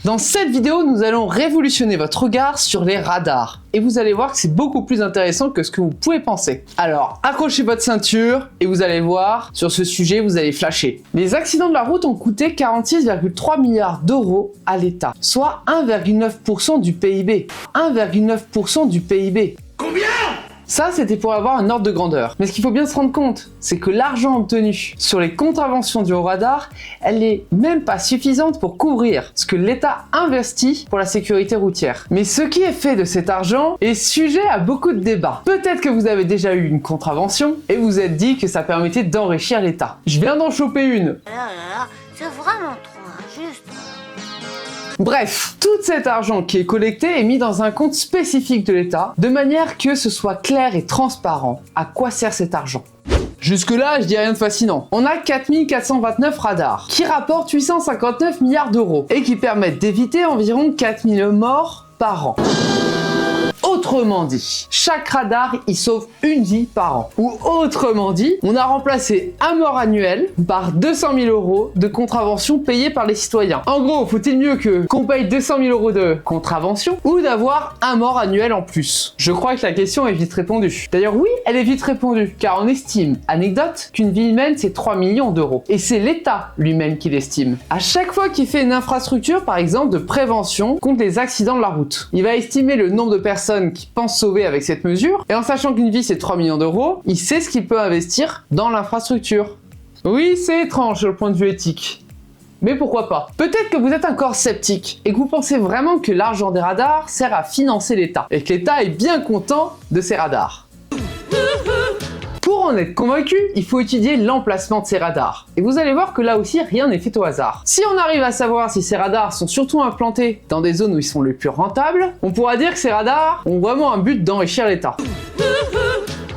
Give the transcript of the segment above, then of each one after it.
Dans cette vidéo, nous allons révolutionner votre regard sur les radars. Et vous allez voir que c'est beaucoup plus intéressant que ce que vous pouvez penser. Alors, accrochez votre ceinture et vous allez voir, sur ce sujet, vous allez flasher. Les accidents de la route ont coûté 46,3 milliards d'euros à l'État, soit 1,9% du PIB. 1,9% du PIB. Combien ? Ça, c'était pour avoir un ordre de grandeur. Mais ce qu'il faut bien se rendre compte, c'est que l'argent obtenu sur les contraventions dues au radar, elle n'est même pas suffisante pour couvrir ce que l'État investit pour la sécurité routière. Mais ce qui est fait de cet argent est sujet à beaucoup de débats. Peut-être que vous avez déjà eu une contravention et vous êtes dit que ça permettait d'enrichir l'État. Je viens d'en choper une. C'est vraiment trop injuste. Bref, tout cet argent qui est collecté est mis dans un compte spécifique de l'État, de manière que ce soit clair et transparent à quoi sert cet argent. Jusque-là, je dis rien de fascinant. On a 4429 radars, qui rapportent 859 milliards d'euros, et qui permettent d'éviter environ 4000 morts par an. Autrement dit, chaque radar y sauve une vie par an. Ou autrement dit, on a remplacé un mort annuel par 200 000 euros de contraventions payées par les citoyens. En gros, faut-il mieux qu'on paye 200 000 euros de contraventions ou d'avoir un mort annuel en plus? Je crois que la question est vite répondue. D'ailleurs oui, elle est vite répondue, car on estime, anecdote, qu'une vie humaine c'est 3 millions d'euros. Et c'est l'État lui-même qui l'estime. À chaque fois qu'il fait une infrastructure, par exemple, de prévention contre les accidents de la route, il va estimer le nombre de personnes qui pense sauver avec cette mesure, et en sachant qu'une vie c'est 3 millions d'euros, il sait ce qu'il peut investir dans l'infrastructure. Oui, c'est étrange sur le point de vue éthique. Mais pourquoi pas? Peut-être que vous êtes encore sceptique et que vous pensez vraiment que l'argent des radars sert à financer l'État, et que l'État est bien content de ces radars. Pour en être convaincu, il faut étudier l'emplacement de ces radars. Et vous allez voir que là aussi, rien n'est fait au hasard. Si on arrive à savoir si ces radars sont surtout implantés dans des zones où ils sont les plus rentables, on pourra dire que ces radars ont vraiment un but d'enrichir l'État.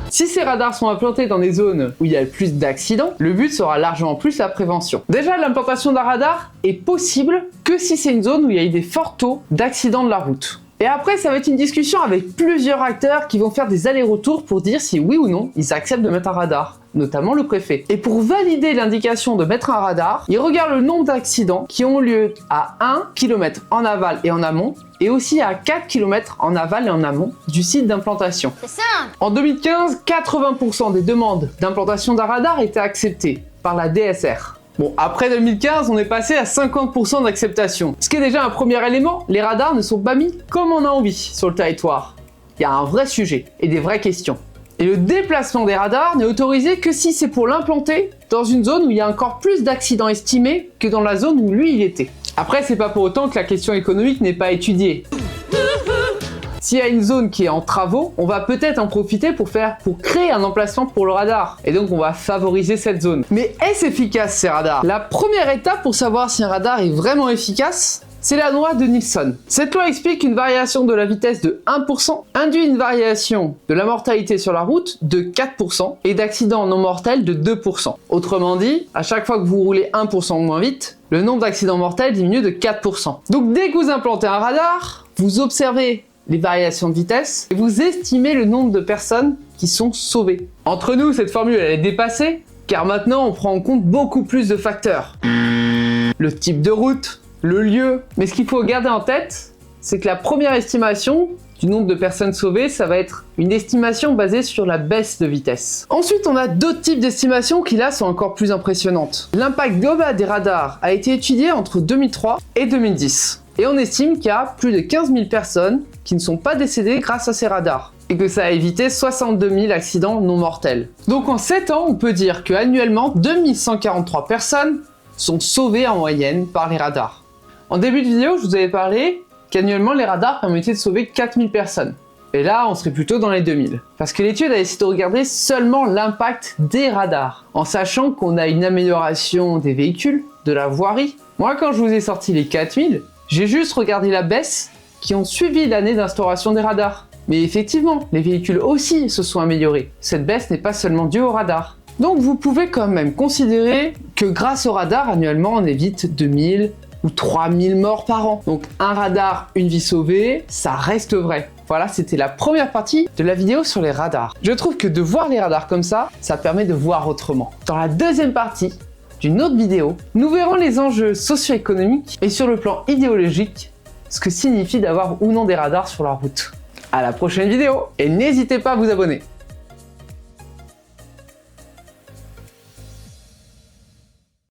Si ces radars sont implantés dans des zones où il y a le plus d'accidents, le but sera largement plus la prévention. Déjà, l'implantation d'un radar est possible que si c'est une zone où il y a eu des forts taux d'accidents de la route. Et après, ça va être une discussion avec plusieurs acteurs qui vont faire des allers-retours pour dire si oui ou non ils acceptent de mettre un radar, notamment le préfet. Et pour valider l'indication de mettre un radar, ils regardent le nombre d'accidents qui ont lieu à 1 km en aval et en amont, et aussi à 4 km en aval et en amont du site d'implantation. C'est simple. En 2015, 80% des demandes d'implantation d'un radar étaient acceptées par la DSR. Bon, après 2015, on est passé à 50% d'acceptation. Ce qui est déjà un premier élément, les radars ne sont pas mis comme on a envie sur le territoire. Il y a un vrai sujet et des vraies questions. Et le déplacement des radars n'est autorisé que si c'est pour l'implanter dans une zone où il y a encore plus d'accidents estimés que dans la zone où lui il était. Après, c'est pas pour autant que la question économique n'est pas étudiée. S'il y a une zone qui est en travaux, on va peut-être en profiter pour créer un emplacement pour le radar. Et donc on va favoriser cette zone. Mais est-ce efficace ces radars? La première étape pour savoir si un radar est vraiment efficace, c'est la loi de Nielsen. Cette loi explique qu'une variation de la vitesse de 1% induit une variation de la mortalité sur la route de 4% et d'accidents non mortels de 2%. Autrement dit, à chaque fois que vous roulez 1% moins vite, le nombre d'accidents mortels diminue de 4%. Donc dès que vous implantez un radar, vous observez les variations de vitesse et vous estimez le nombre de personnes qui sont sauvées. Entre nous, cette formule elle est dépassée car maintenant on prend en compte beaucoup plus de facteurs. Le type de route, le lieu, mais ce qu'il faut garder en tête, c'est que la première estimation du nombre de personnes sauvées, ça va être une estimation basée sur la baisse de vitesse. Ensuite, on a d'autres types d'estimations qui là sont encore plus impressionnantes. L'impact global des radars a été étudié entre 2003 et 2010. Et on estime qu'il y a plus de 15 000 personnes qui ne sont pas décédées grâce à ces radars. Et que ça a évité 62 000 accidents non mortels. Donc en 7 ans, on peut dire qu'annuellement, 2143 personnes sont sauvées en moyenne par les radars. En début de vidéo, je vous avais parlé qu'annuellement, les radars permettaient de sauver 4000 personnes. Et là, on serait plutôt dans les 2000. Parce que l'étude a essayé de regarder seulement l'impact des radars, en sachant qu'on a une amélioration des véhicules, de la voirie. Moi, quand je vous ai sorti les 4000, j'ai juste regardé la baisse qui ont suivi l'année d'instauration des radars. Mais effectivement, les véhicules aussi se sont améliorés. Cette baisse n'est pas seulement due au radar. Donc vous pouvez quand même considérer que grâce au radar, annuellement, on évite 2000 ou 3000 morts par an. Donc un radar, une vie sauvée, ça reste vrai. Voilà, c'était la première partie de la vidéo sur les radars. Je trouve que de voir les radars comme ça, ça permet de voir autrement. Dans la deuxième partie, d'une autre vidéo, nous verrons les enjeux socio-économiques et sur le plan idéologique, ce que signifie d'avoir ou non des radars sur la route. À la prochaine vidéo et n'hésitez pas à vous abonner.